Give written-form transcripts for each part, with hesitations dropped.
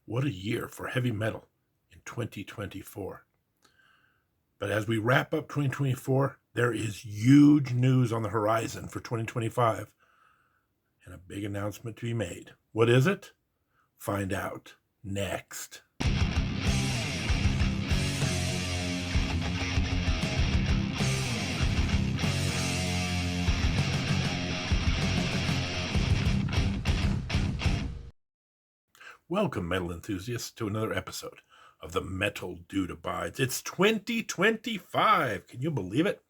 What a year for heavy metal in 2024. But as we wrap up 2024, there is huge news on the horizon for 2025 and a big announcement to be made. What is it? Find out next. Welcome, metal enthusiasts, to another episode of the Metal Dude Abides. It's 2025. Can you believe it?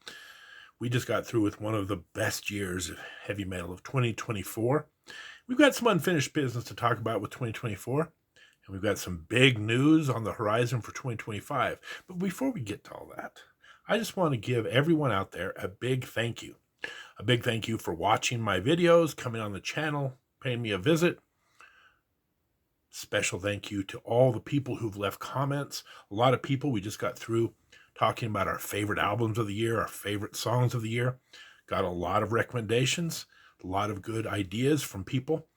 We just got through with one of the best years of heavy metal of 2024. We've got some unfinished business to talk about with 2024, and we've got some big news on the horizon for 2025. But before we get to all that, I just want to give everyone out there a big thank you. A big thank you for watching my videos, coming on the channel, paying me a visit. Special thank you to all the people who've left comments. A lot of people, we just got through talking about our favorite albums of the year, our favorite songs of the year. Got a lot of recommendations, a lot of good ideas from people.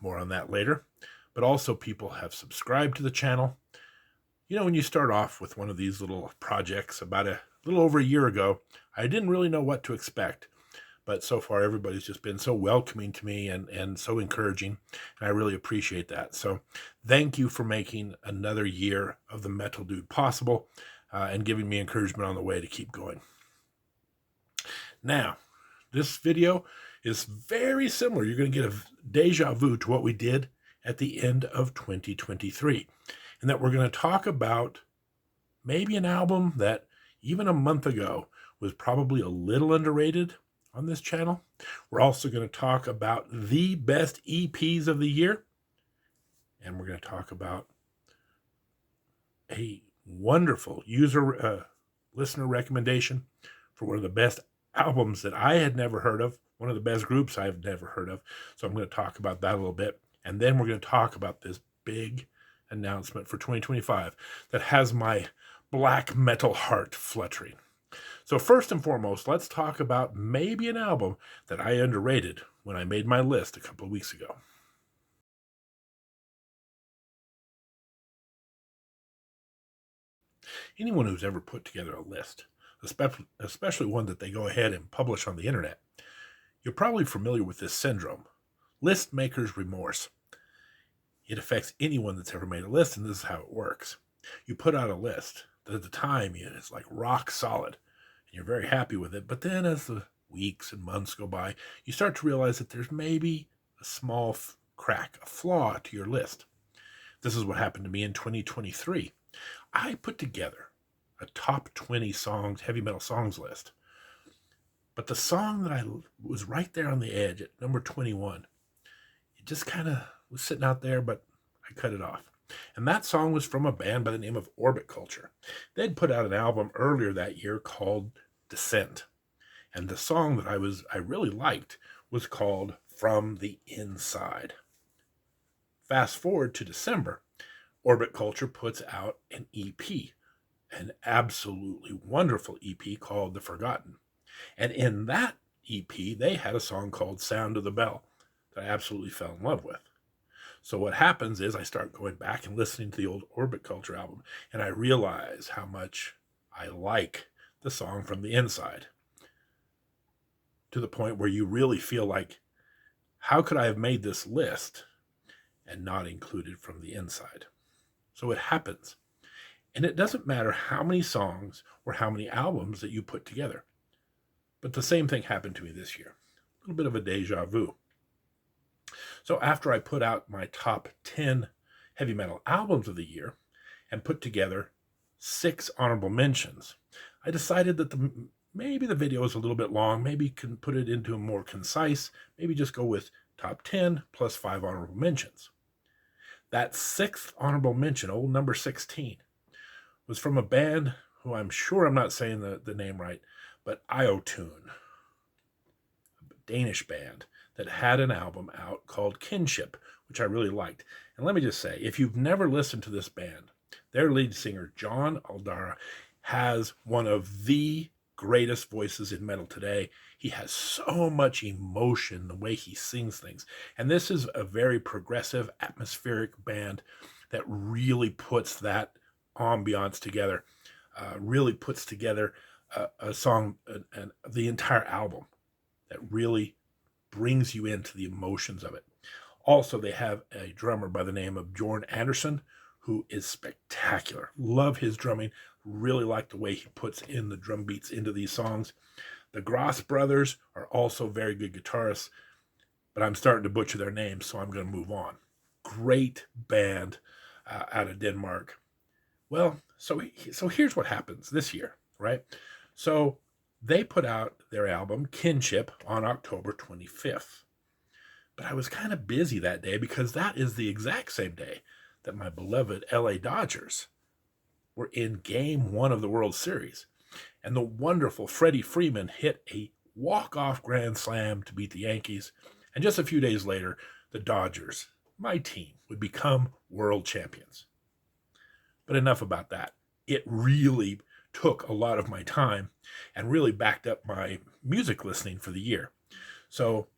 More on that later. But also people have subscribed to the channel. You know, when you start off with one of these little projects about a little over a year ago, I didn't really know what to expect. But so far, everybody's just been so welcoming to me and so encouraging, and I really appreciate that. So thank you for making another year of the Metal Dude possible and giving me encouragement on the way to keep going. Now, this video is very similar. You're going to get a deja vu to what we did at the end of 2023, and that we're going to talk about maybe an album that even a month ago was probably a little underrated on this channel. We're also going to talk about the best EPs of the year, and we're going to talk about a wonderful listener recommendation for one of the best albums that I had never heard of, one of the best groups I've never heard of. So I'm going to talk about that a little bit, and then we're going to talk about this big announcement for 2025 that has my black metal heart fluttering. So first and foremost, let's talk about maybe an album that I underrated when I made my list a couple of weeks ago. Anyone who's ever put together a list, especially one that they go ahead and publish on the internet, you're probably familiar with this syndrome, list maker's remorse. It affects anyone that's ever made a list, and this is how it works. You put out a list that at the time is like rock solid, and you're very happy with it, but then as the weeks and months go by, you start to realize that there's maybe a small crack, a flaw to your list. This is what happened to me in 2023. I put together a top 20 songs, heavy metal songs list, but the song that I was right there on the edge at number 21, it just kind of was sitting out there, but I cut it off. And that song was from a band by the name of Orbit Culture. They'd put out an album earlier that year called Descent. And the song that I really liked was called From the Inside. Fast forward to December, Orbit Culture puts out an EP, an absolutely wonderful EP called The Forgotten. And in that EP, they had a song called Sound of the Bell that I absolutely fell in love with. So what happens is I start going back and listening to the old Orbit Culture album, and I realize how much I like the song From the Inside, to the point where you really feel like, how could I have made this list and not included From the Inside? So it happens. And it doesn't matter how many songs or how many albums that you put together. But the same thing happened to me this year. A little bit of a deja vu. So after I put out my top 10 heavy metal albums of the year and put together 6 honorable mentions, I decided that maybe the video is a little bit long. Maybe can put it into a more concise. Maybe just go with top 10 plus 5 honorable mentions. That 6th honorable mention, old number 16, was from a band who I'm sure I'm not saying the name right, but Iotune, a Danish band that had an album out called Kinship, which I really liked. And let me just say, if you've never listened to this band, their lead singer, John Aldara, has one of the greatest voices in metal today. He has so much emotion, the way he sings things. And this is a very progressive, atmospheric band that really puts that ambiance together, really puts together a song and the entire album that really brings you into the emotions of it. Also, they have a drummer by the name of Bjorn Anderson, who is spectacular. Love his drumming. Really like the way he puts in the drum beats into these songs. The Gross brothers are also very good guitarists, but I'm starting to butcher their names, so I'm going to move on. Great band out of Denmark. Well, so here's what happens this year, right? So they put out their album Kinship on October 25th. But I was kind of busy that day because that is the exact same day that my beloved LA Dodgers were in game 1 of the World Series. And the wonderful Freddie Freeman hit a walk-off grand slam to beat the Yankees. And just a few days later, the Dodgers, my team, would become world champions. But enough about that. It really took a lot of my time and really backed up my music listening for the year. So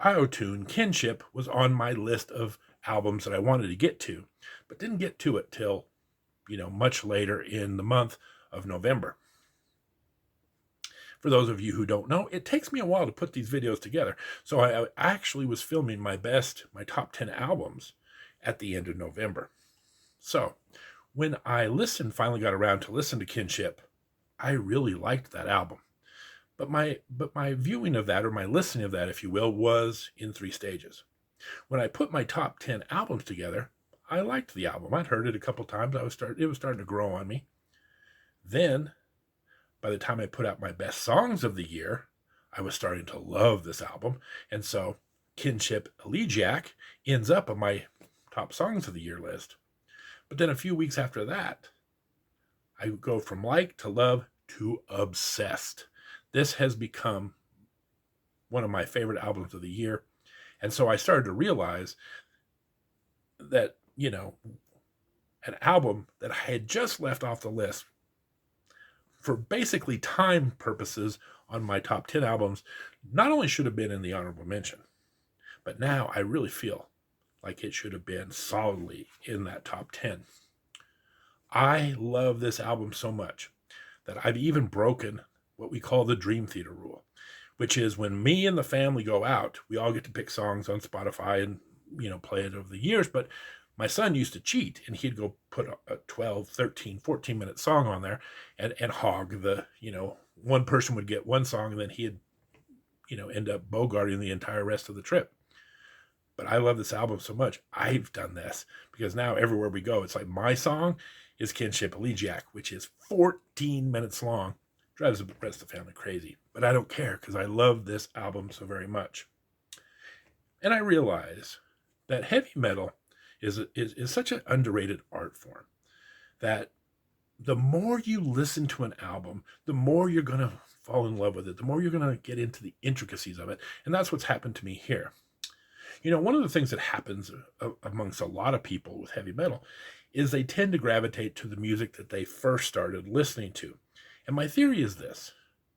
Io-Tune Kinship was on my list of albums that I wanted to get to, but didn't get to it till, much later in the month of November. For those of you who don't know, it takes me a while to put these videos together. So I actually was filming my top 10 albums at the end of November. So when I finally got around to listen to Kinship, I really liked that album. But my viewing of that, or my listening of that, if you will, was in 3 stages. When I put my top 10 albums together, I liked the album. I'd heard it a couple times. It was starting to grow on me. Then, by the time I put out my best songs of the year, I was starting to love this album. And so Kinship Elegiac ends up on my top songs of the year list. But then a few weeks after that, I go from like to love to obsessed. This has become one of my favorite albums of the year. And so I started to realize that, an album that I had just left off the list for basically time purposes on my top 10 albums, not only should have been in the honorable mention, but now I really feel like it should have been solidly in that top 10. I love this album so much that I've even broken what we call the Dream Theater rule, which is when me and the family go out, we all get to pick songs on Spotify and, play it over the years. But my son used to cheat, and he'd go put a 12, 13, 14-minute song on there and hog the, one person would get one song, and then he'd, end up bogarting the entire rest of the trip. But I love this album so much. I've done this because now everywhere we go, it's like my song is Kinship Elegiac, which is 14 minutes long. Drives the rest of the family crazy. But I don't care because I love this album so very much. And I realize that heavy metal is such an underrated art form that the more you listen to an album, the more you're going to fall in love with it, the more you're going to get into the intricacies of it. And that's what's happened to me here. One of the things that happens amongst a lot of people with heavy metal is they tend to gravitate to the music that they first started listening to. And my theory is this: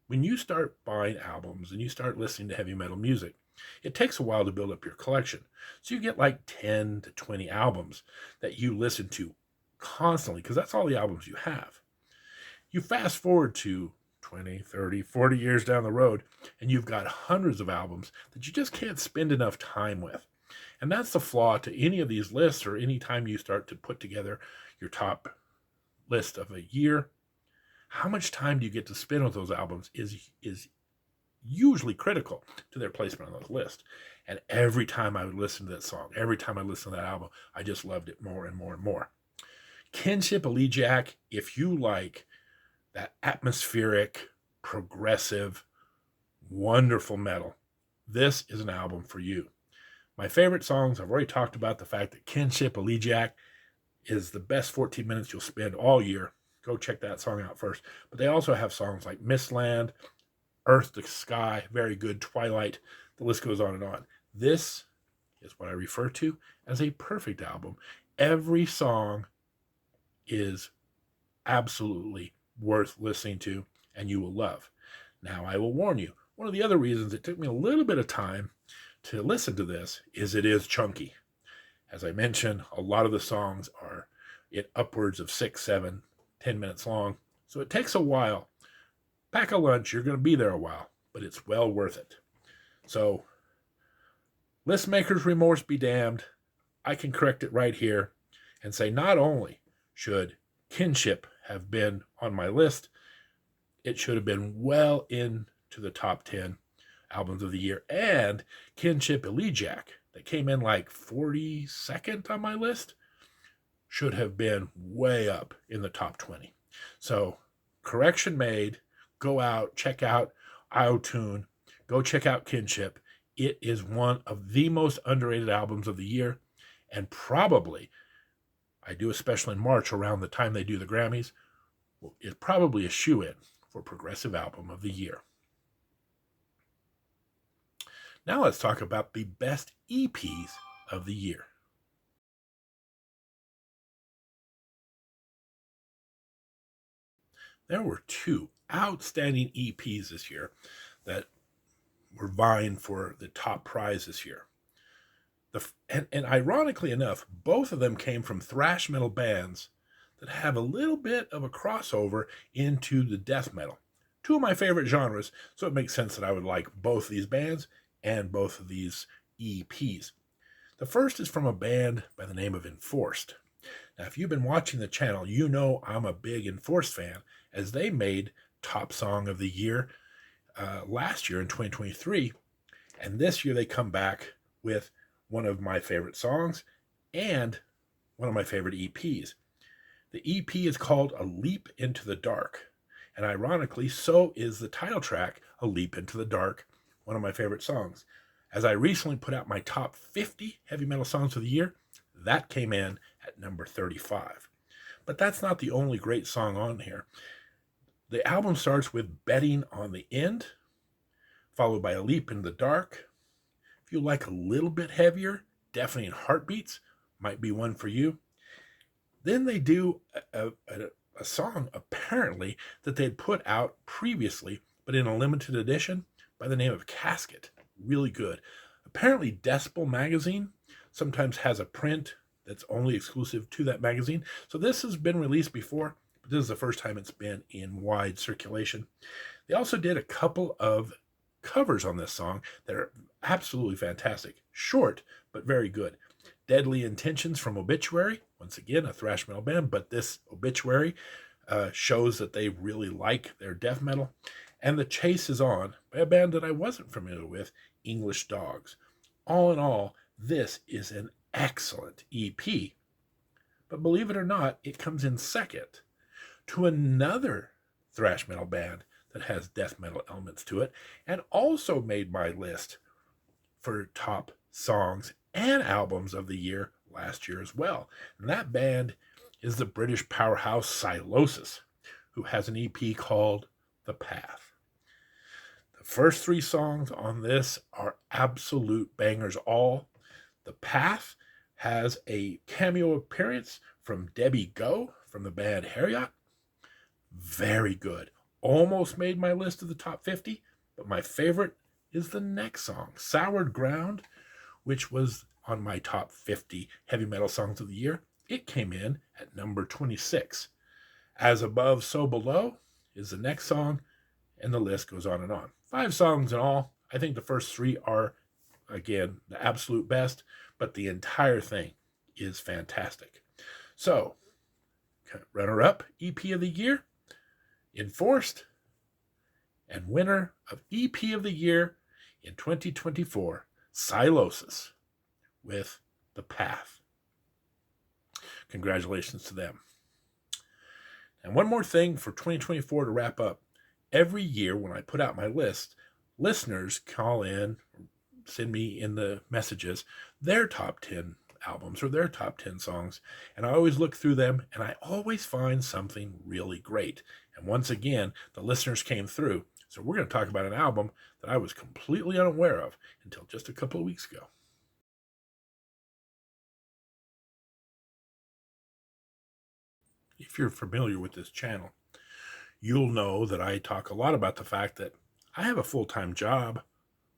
when you start buying albums and you start listening to heavy metal music, it takes a while to build up your collection. So you get like 10 to 20 albums that you listen to constantly because that's all the albums you have. You fast forward to 20, 30, 40 years down the road, and you've got hundreds of albums that you just can't spend enough time with. And that's the flaw to any of these lists, or any time you start to put together your top list of a year. How much time do you get to spend with those albums is usually critical to their placement on those lists. And every time I would listen to that song, every time I listened to that album, I just loved it more and more and more. Kinship Elegiac, if you like that atmospheric, progressive, wonderful metal, this is an album for you. My favorite songs, I've already talked about the fact that Kinship Elegiac is the best 14 minutes you'll spend all year. Go check that song out first. But they also have songs like Mistland, Earth to Sky, very good, Twilight, the list goes on and on. This is what I refer to as a perfect album. Every song is absolutely worth listening to, and you will love. Now, I will warn you, one of the other reasons it took me a little bit of time to listen to this is it is chunky. As I mentioned, a lot of the songs are upwards of 6, 7, 10 minutes long, so it takes a while. Pack a lunch, you're going to be there a while, but it's well worth it. So, list maker's remorse be damned. I can correct it right here and say not only should Kinship have been on my list, it should have been well into the top 10 albums of the year. And Kinship Elegiac, that came in like 42nd on my list, should have been way up in the top 20. So, correction made. Go out, check out iTunes, go check out Kinship. It is one of the most underrated albums of the year, and probably, I do especially in March around the time they do the Grammys, is probably a shoe-in for Progressive Album of the Year. Now let's talk about the best EPs of the year. There were two outstanding EPs this year that were vying for the top prize this year. And ironically enough, both of them came from thrash metal bands that have a little bit of a crossover into the death metal. Two of my favorite genres, so it makes sense that I would like both these bands and both of these EPs. The first is from a band by the name of Enforced. Now, if you've been watching the channel, you know I'm a big Enforced fan, as they made Top Song of the Year last year in 2023. And this year they come back with one of my favorite songs and one of my favorite EPs. The EP is called A Leap into the Dark. And ironically, so is the title track, A Leap into the Dark, one of my favorite songs. As I recently put out my top 50 heavy metal songs of the year, that came in at number 35. But that's not the only great song on here. The album starts with Betting on the End, followed by A Leap in the Dark. If you like a little bit heavier, Deafening Heartbeats might be one for you. Then they do a song, apparently, that they had put out previously, but in a limited edition, by the name of Casket. Really good. Apparently, Decibel magazine sometimes has a print that's only exclusive to that magazine. So this has been released before, but this is the first time it's been in wide circulation. They also did a couple of covers on this song that are absolutely fantastic. Short, but very good. Deadly Intentions from Obituary, once again, a thrash metal band, but this Obituary shows that they really like their death metal. And The Chase Is On, by a band that I wasn't familiar with, English Dogs. All in all, this is an excellent EP. But believe it or not, it comes in second to another thrash metal band that has death metal elements to it, and also made my list for top songs and albums of the year last year as well. And that band is the British powerhouse Sylosis, who has an EP called The Path. The first three songs on this are absolute bangers all. The Path has a cameo appearance from Debbie Go from the band Harriot. Very good. Almost made my list of the top 50, but my favorite is the next song, Soured Ground, which was on my top 50 heavy metal songs of the year. It came in at number 26. As Above, So Below is the next song, and the list goes on and on. 5 songs in all. I think the first 3 are, again, the absolute best, but the entire thing is fantastic. So, runner-up EP of the year, Enforced, and winner of EP of the year in 2024, Sylosis, with The Path. Congratulations to them. And one more thing for 2024 to wrap up. Every year when I put out my list, listeners call in, send me in the messages their top 10 albums or their top 10 songs, and I always look through them and I always find something really great. And once again, the listeners came through, so we're going to talk about an album that I was completely unaware of until just a couple of weeks ago. If you're familiar with this channel, you'll know that I talk a lot about the fact that I have a full-time job.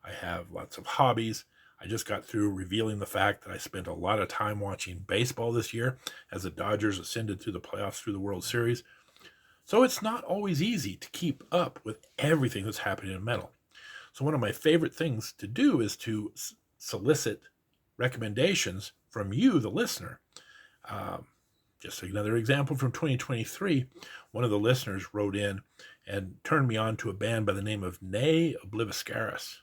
I have lots of hobbies. I just got through revealing the fact that I spent a lot of time watching baseball this year as the Dodgers ascended through the playoffs through the World Series. So it's not always easy to keep up with everything that's happening in metal. So one of my favorite things to do is to solicit recommendations from you, the listener. Um, just another example from 2023, one of the listeners wrote in and turned me on to a band by the name of Ne Obliviscaris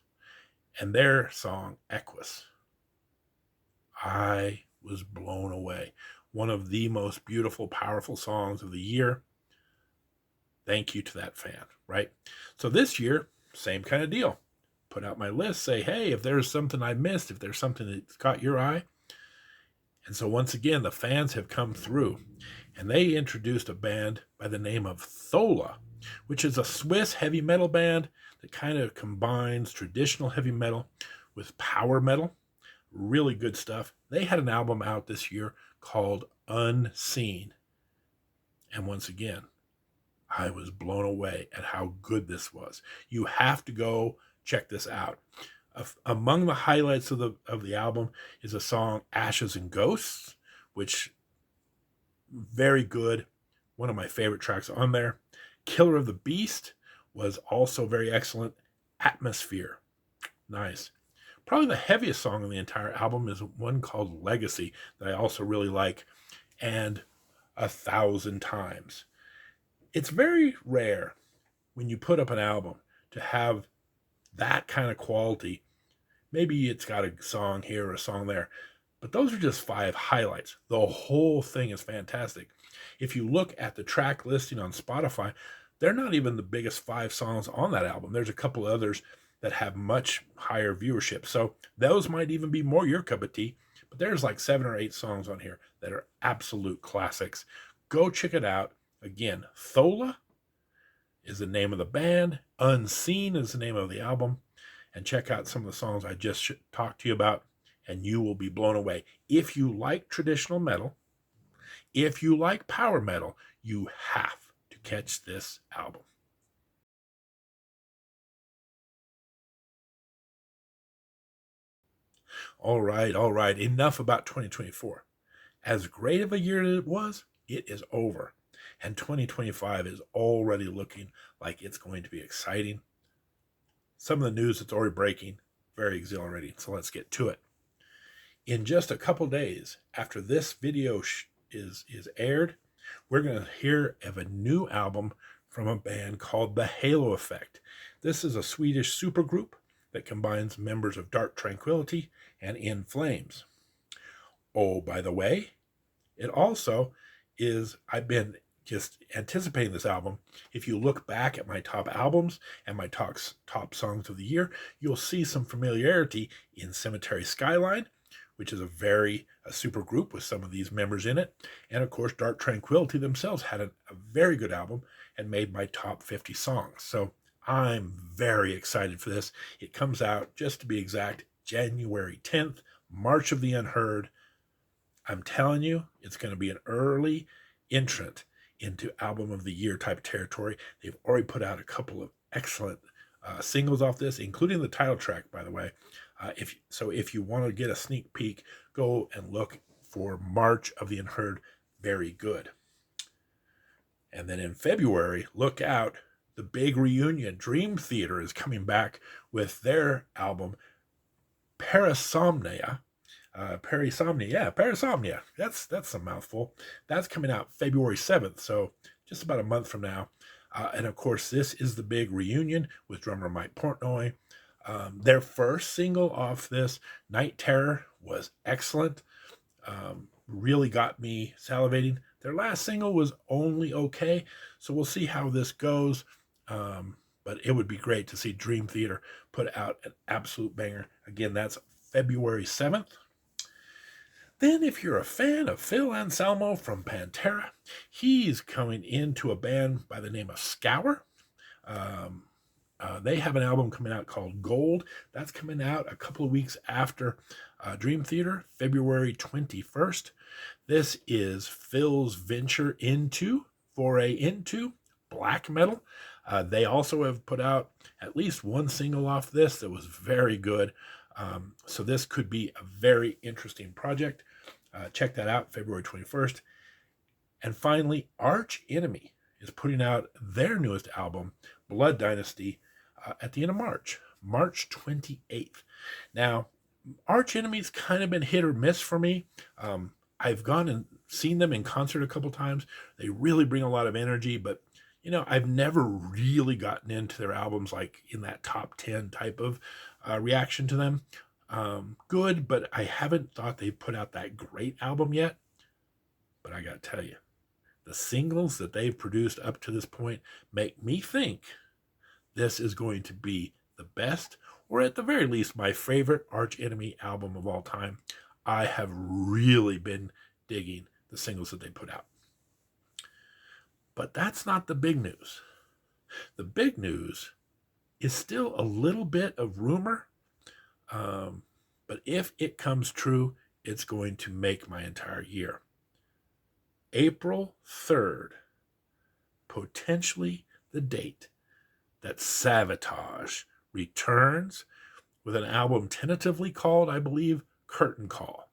and their song Equus. I was blown away. One of the most beautiful, powerful songs of the year. Thank you to that fan, right? So this year, same kind of deal. Put out my list, say, hey, if there's something I missed, if there's something that's caught your eye. And so once again, the fans have come through and they introduced a band by the name of Thola, which is a Swiss heavy metal band that kind of combines traditional heavy metal with power metal. Really good stuff. They had an album out this year called Unseen. And once again, I was blown away at how good this was. You have to go check this out. Among the highlights of the album is a song Ashes and Ghosts, which very good. One of my favorite tracks on there. Killer of the Beast was also very excellent. Atmosphere. Nice. Probably the heaviest song on the entire album is one called Legacy that I also really like, and 1,000 Times. It's very rare when you put up an album to have that kind of quality. Maybe it's got a song here or a song there, but those are just 5 highlights. The whole thing is fantastic. If you look at the track listing on Spotify, they're not even the biggest 5 songs on that album. There's a couple others that have much higher viewership. So those might even be more your cup of tea, but there's like 7 or 8 songs on here that are absolute classics. Go check it out. Again, Thola is the name of the band. Unseen is the name of the album. And check out some of the songs I just talked to you about, and you will be blown away. If you like traditional metal, if you like power metal, you have to catch this album. All right. Enough about 2024. As great of a year as it is over. And 2025 is already looking like it's going to be exciting. Some of the news that's already breaking, very exhilarating. So let's get to it. In just a couple days after this video is aired, we're going to hear of a new album from a band called The Halo Effect. This is a Swedish supergroup that combines members of Dark Tranquillity and In Flames. Oh, by the way, it also is, I've been just anticipating this album. If you look back at my top albums and my top songs of the year, you'll see some familiarity in Cemetery Skyline, which is a super group with some of these members in it. And of course, Dark Tranquillity themselves had a very good album and made my top 50 songs. So I'm very excited for this. It comes out, just to be exact, January 10th, March of the Unheard. I'm telling you, it's going to be an early entrant into album of the year type territory. They've already put out a couple of excellent singles off this, including the title track, by the way. If you want to get a sneak peek, go and look for March of the Unheard. Very good. And then in February, look out. The big reunion. Dream Theater is coming back with their album Parasomnia. Parasomnia. That's a mouthful. That's coming out February 7th, so just about a month from now. And of course, this is the big reunion with drummer Mike Portnoy. Their first single off this, Night Terror, was excellent. Really got me salivating. Their last single was only okay, so we'll see how this goes. But it would be great to see Dream Theater put out an absolute banger. Again, that's February 7th. Then if you're a fan of Phil Anselmo from Pantera, he's coming into a band by the name of Scour. They have an album coming out called Gold. That's coming out a couple of weeks after Dream Theater, February 21st. This is Phil's foray into black metal. They also have put out at least one single off this that was very good. So this could be a very interesting project. Check that out, February 21st. And finally, Arch Enemy is putting out their newest album, Blood Dynasty, at the end of March, March 28th. Now, Arch Enemy's kind of been hit or miss for me. I've gone and seen them in concert a couple times. They really bring a lot of energy, but I've never really gotten into their albums like in that top 10 type of reaction to them. Good, but I haven't thought they've put out that great album yet. But I got to tell you, the singles that they've produced up to this point make me think this is going to be the best, or at the very least, my favorite Arch Enemy album of all time. I have really been digging the singles that they put out. But that's not the big news. The big news is still a little bit of rumor, but if it comes true, it's going to make my entire year. April 3rd, potentially the date that Savatage returns with an album tentatively called, I believe, Curtain Call.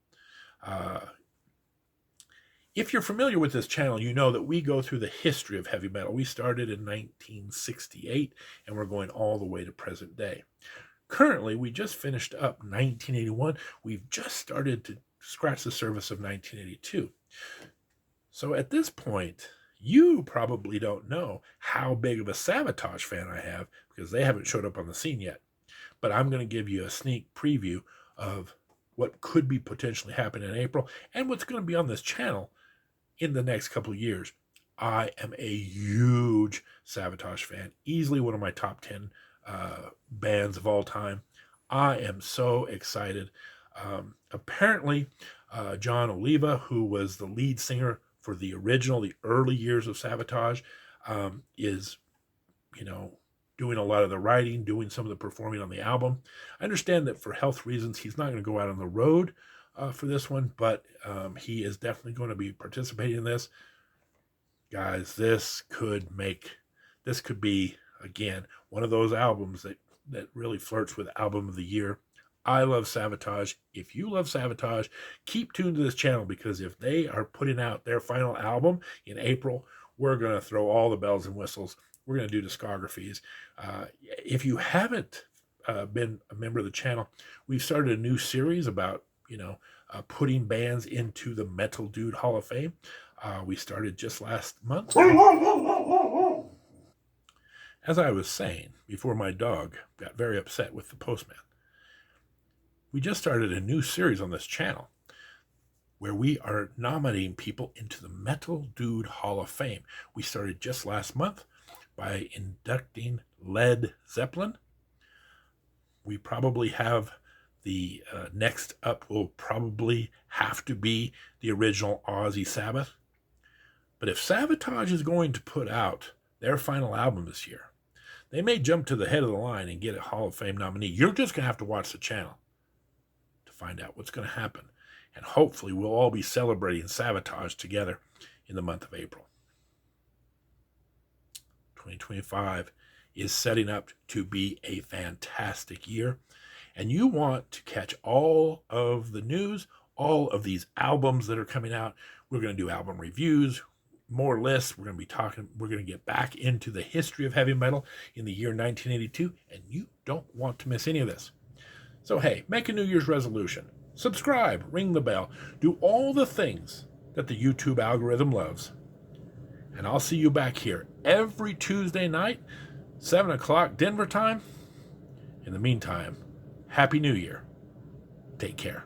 If you're familiar with this channel, you know that we go through the history of heavy metal. We started in 1968, and we're going all the way to present day. Currently, we just finished up 1981. We've just started to scratch the surface of 1982. So at this point, you probably don't know how big of a Savatage fan I have because they haven't showed up on the scene yet. But I'm going to give you a sneak preview of what could be potentially happening in April and what's going to be on this channel in the next couple of years. I am a huge Savatage fan, easily one of my top 10 bands of all time. I am so excited. Apparently, John Oliva, who was the lead singer for the early years of Savatage, is, doing a lot of the writing, doing some of the performing on the album. I understand that for health reasons, he's not going to go out on the road for this one, but he is definitely going to be participating in this. Guys, this could be, again, one of those albums that really flirts with Album of the Year. I love Savatage. If you love Savatage, keep tuned to this channel because if they are putting out their final album in April, we're going to throw all the bells and whistles. We're going to do discographies. If you haven't been a member of the channel, we've started a new series about, putting bands into the Metal Dude Hall of Fame. We started just last month. As I was saying before my dog got very upset with the postman, we just started a new series on this channel where we are nominating people into the Metal Dude Hall of Fame. We started just last month by inducting Led Zeppelin. We probably have the next up will probably have to be the original Ozzy Sabbath. But if Savatage is going to put out their final album this year, they may jump to the head of the line and get a Hall of Fame nominee. You're just going to have to watch the channel to find out what's going to happen. And hopefully we'll all be celebrating Savatage together in the month of April. 2025 is setting up to be a fantastic year. And you want to catch all of the news, all of these albums that are coming out. We're going to do album reviews, more lists. We're going to get back into the history of heavy metal in the year 1982, and you don't want to miss any of this. So hey, make a New Year's resolution. Subscribe, ring the bell, do all the things that the YouTube algorithm loves. And I'll see you back here every Tuesday night, 7 o'clock Denver time. In the meantime, Happy New Year. Take care.